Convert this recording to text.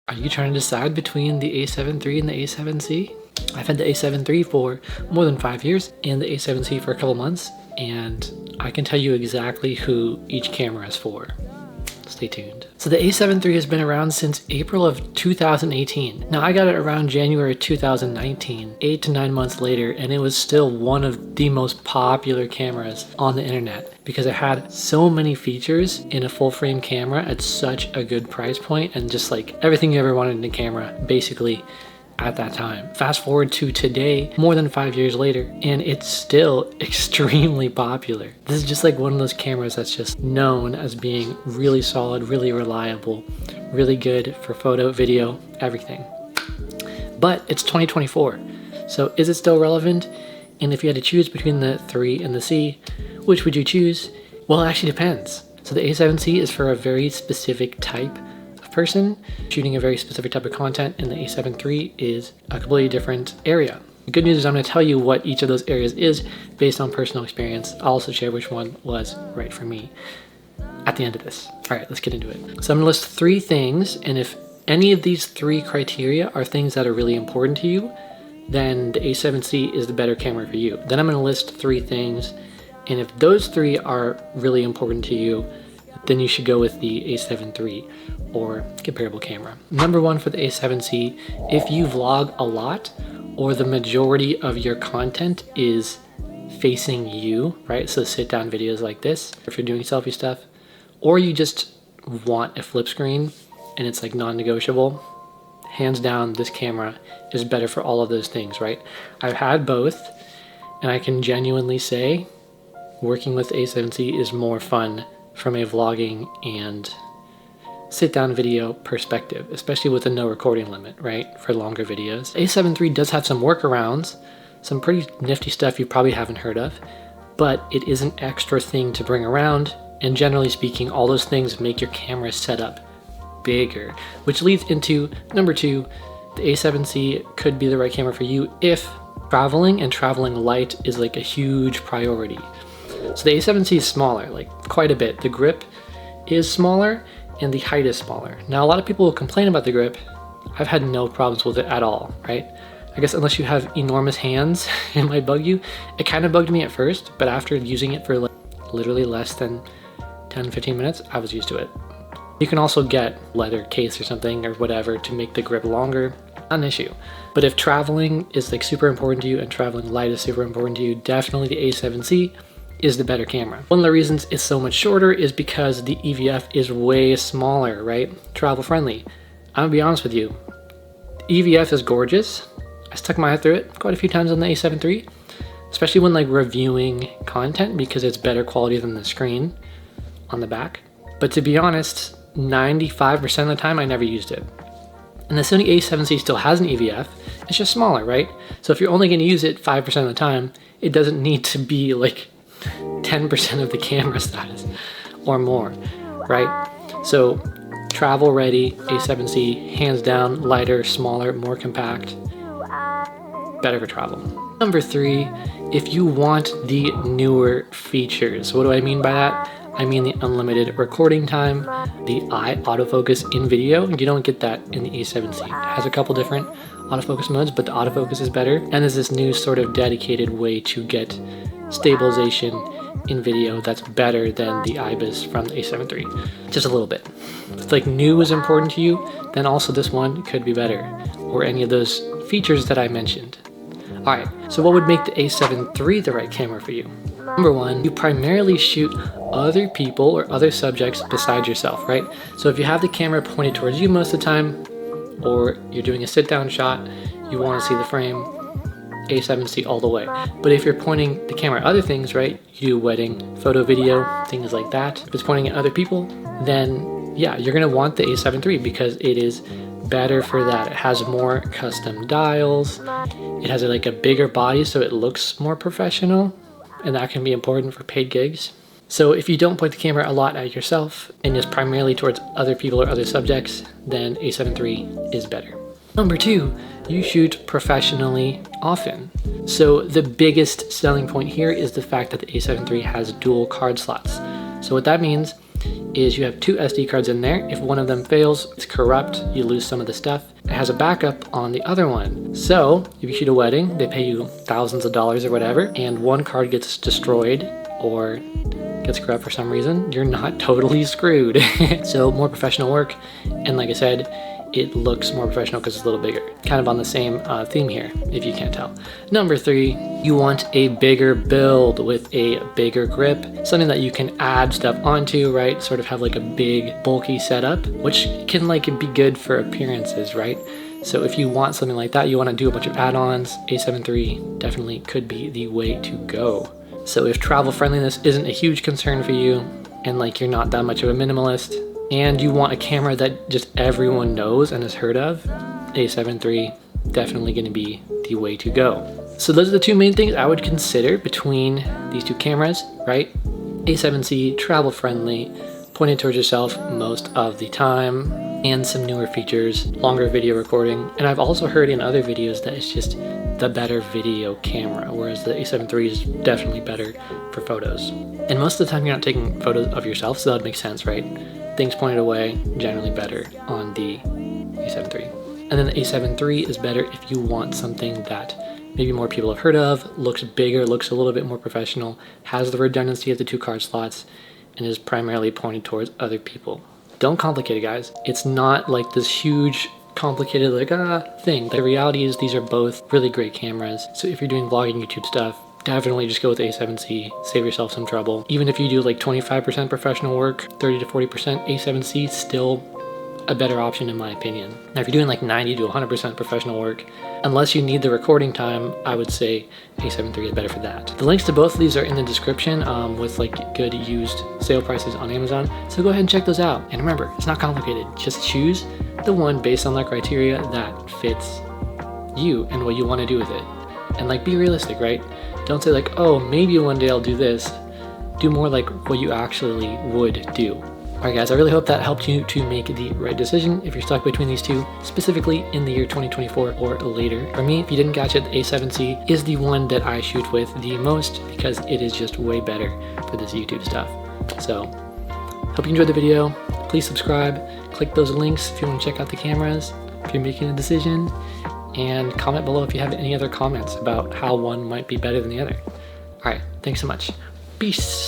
Are you trying to decide between the A7 III and the A7C? I've had the A7 III for more than 5 years and the A7C for a couple months, and I can tell you exactly who each camera is for. Stay tuned. So the A7 III has been around since April of 2018. Now I got it around January 2019, 8 to 9 months later, and it was still one of the most popular cameras on the internet because it had so many features in a full frame camera at such a good price point and just like everything you ever wanted in a camera basically at that time. Fast forward to today, more than 5 years later, and it's still extremely popular. This is just like one of those cameras that's just known as being really solid, really reliable, really good for photo, video, everything. But it's 2024, so is it still relevant? And if you had to choose between the 3 and the C, which would you choose? Well, it actually depends. So the A7C is for a very specific type person shooting a very specific type of content, and the A7 III is a completely different area. The good news is I'm going to tell you what each of those areas is based on personal experience. I'll also share which one was right for me at the end of this. All right, let's get into it. So I'm going to list 3 things, and if any of these 3 criteria are things that are really important to you, then the A7C is the better camera for you. Then I'm going to list 3 things, and if those 3 are really important to you, then you should go with the A7 III or comparable camera. Number 1 for the A7C, if you vlog a lot or the majority of your content is facing you, right? So sit down videos like this, if you're doing selfie stuff, or you just want a flip screen and it's like non-negotiable, hands down, this camera is better for all of those things, right? I've had both, and I can genuinely say working with A7C is more fun from a vlogging and sit-down video perspective, especially with a no recording limit, right, for longer videos. A7 III does have some workarounds, some pretty nifty stuff you probably haven't heard of, but it is an extra thing to bring around, and generally speaking, all those things make your camera setup bigger, which leads into number 2, the A7C could be the right camera for you if traveling and traveling light is like a huge priority. So the A7C is smaller, like quite a bit. The grip is smaller and the height is smaller. Now a lot of people will complain about the grip. I've had no problems with it at all, right? I guess unless you have enormous hands, it might bug you. It kind of bugged me at first, but after using it for like literally less than 10-15 minutes, I was used to it. You can also get leather case or something or whatever to make the grip longer, not an issue. But if traveling is like super important to you and traveling light is super important to you, definitely the A7C is the better camera. One of the reasons it's so much shorter is because the EVF is way smaller, right? Travel friendly. I'm gonna be honest with you, EVF is gorgeous. I stuck my head through it quite a few times on the A7 III, especially when like reviewing content because it's better quality than the screen on the back. But to be honest, 95% of the time I never used it. And the Sony A7C still has an EVF, it's just smaller, right? So if you're only gonna use it 5% of the time, it doesn't need to be like 10% of the camera size or more, right? So travel ready, A7C, hands down, lighter, smaller, more compact, better for travel. Number 3, if you want the newer features, what do I mean by that? I mean the unlimited recording time, the eye autofocus in video. You don't get that in the A7C. It has a couple different autofocus modes, but the autofocus is better. And there's this new sort of dedicated way to get stabilization in video that's better than the IBIS from the A7 III, just a little bit. If like new is important to you, then also this one could be better, or any of those features that I mentioned. All right, so what would make the A7 III the right camera for you? Number 1, you primarily shoot other people or other subjects besides yourself, right? So if you have the camera pointed towards you most of the time, or you're doing a sit-down shot, you want to see the frame, A7C all the way. But if you're pointing the camera at other things, right, you do wedding, photo, video, things like that. If it's pointing at other people, then yeah, you're gonna want the A7 III because it is better for that. It has more custom dials. It has like a bigger body so it looks more professional, and that can be important for paid gigs. So if you don't point the camera a lot at yourself and is primarily towards other people or other subjects, then A7 III is better. Number 2, you shoot professionally often. So the biggest selling point here is the fact that the A7 III has dual card slots. So what that means is you have 2 SD cards in there. If one of them fails, it's corrupt, you lose some of the stuff. It has a backup on the other one. So if you shoot a wedding, they pay you thousands of dollars or whatever, and one card gets destroyed or gets corrupt for some reason, you're not totally screwed. So more professional work, and like I said, it looks more professional because it's a little bigger. Kind of on the same theme here, if you can't tell. Number 3, you want a bigger build with a bigger grip, something that you can add stuff onto, right? Sort of have like a big bulky setup, which can like be good for appearances, right? So if you want something like that, you want to do a bunch of add-ons, A7 III definitely could be the way to go. So if travel friendliness isn't a huge concern for you, and like you're not that much of a minimalist, and you want a camera that just everyone knows and has heard of, A7 III definitely going to be the way to go. So those are the 2 main things I would consider between these 2 cameras, right? A7C, travel friendly, pointed towards yourself most of the time, and some newer features, longer video recording. And I've also heard in other videos that it's just the better video camera, whereas the A7 III is definitely better for photos. And most of the time you're not taking photos of yourself, so that would make sense, right? Things pointed away, generally better on the A7 III. And then the A7 III is better if you want something that maybe more people have heard of, looks bigger, looks a little bit more professional, has the redundancy of the 2 card slots, and is primarily pointed towards other people. Don't complicate it, guys. It's not like this huge, complicated thing. The reality is these are both really great cameras. So if you're doing vlogging, YouTube stuff, definitely just go with A7C, save yourself some trouble. Even if you do like 25% professional work, 30 to 40%, A7C still a better option in my opinion. Now if you're doing like 90 to 100% professional work, unless you need the recording time, I would say A7 III is better for that. The links to both of these are in the description with like good used sale prices on Amazon, so go ahead and check those out. And remember, it's not complicated, just choose the one based on the criteria that fits you and what you want to do with it. And like be realistic, right? Don't say like, oh, maybe one day I'll do this. Do more like what you actually would do. Alright guys, I really hope that helped you to make the right decision if you're stuck between these 2, specifically in the year 2024 or later. For me, if you didn't catch it, the A7C is the one that I shoot with the most because it is just way better for this YouTube stuff. So, hope you enjoyed the video. Please subscribe, click those links if you want to check out the cameras, if you're making a decision, and comment below if you have any other comments about how one might be better than the other. Alright, thanks so much. Peace!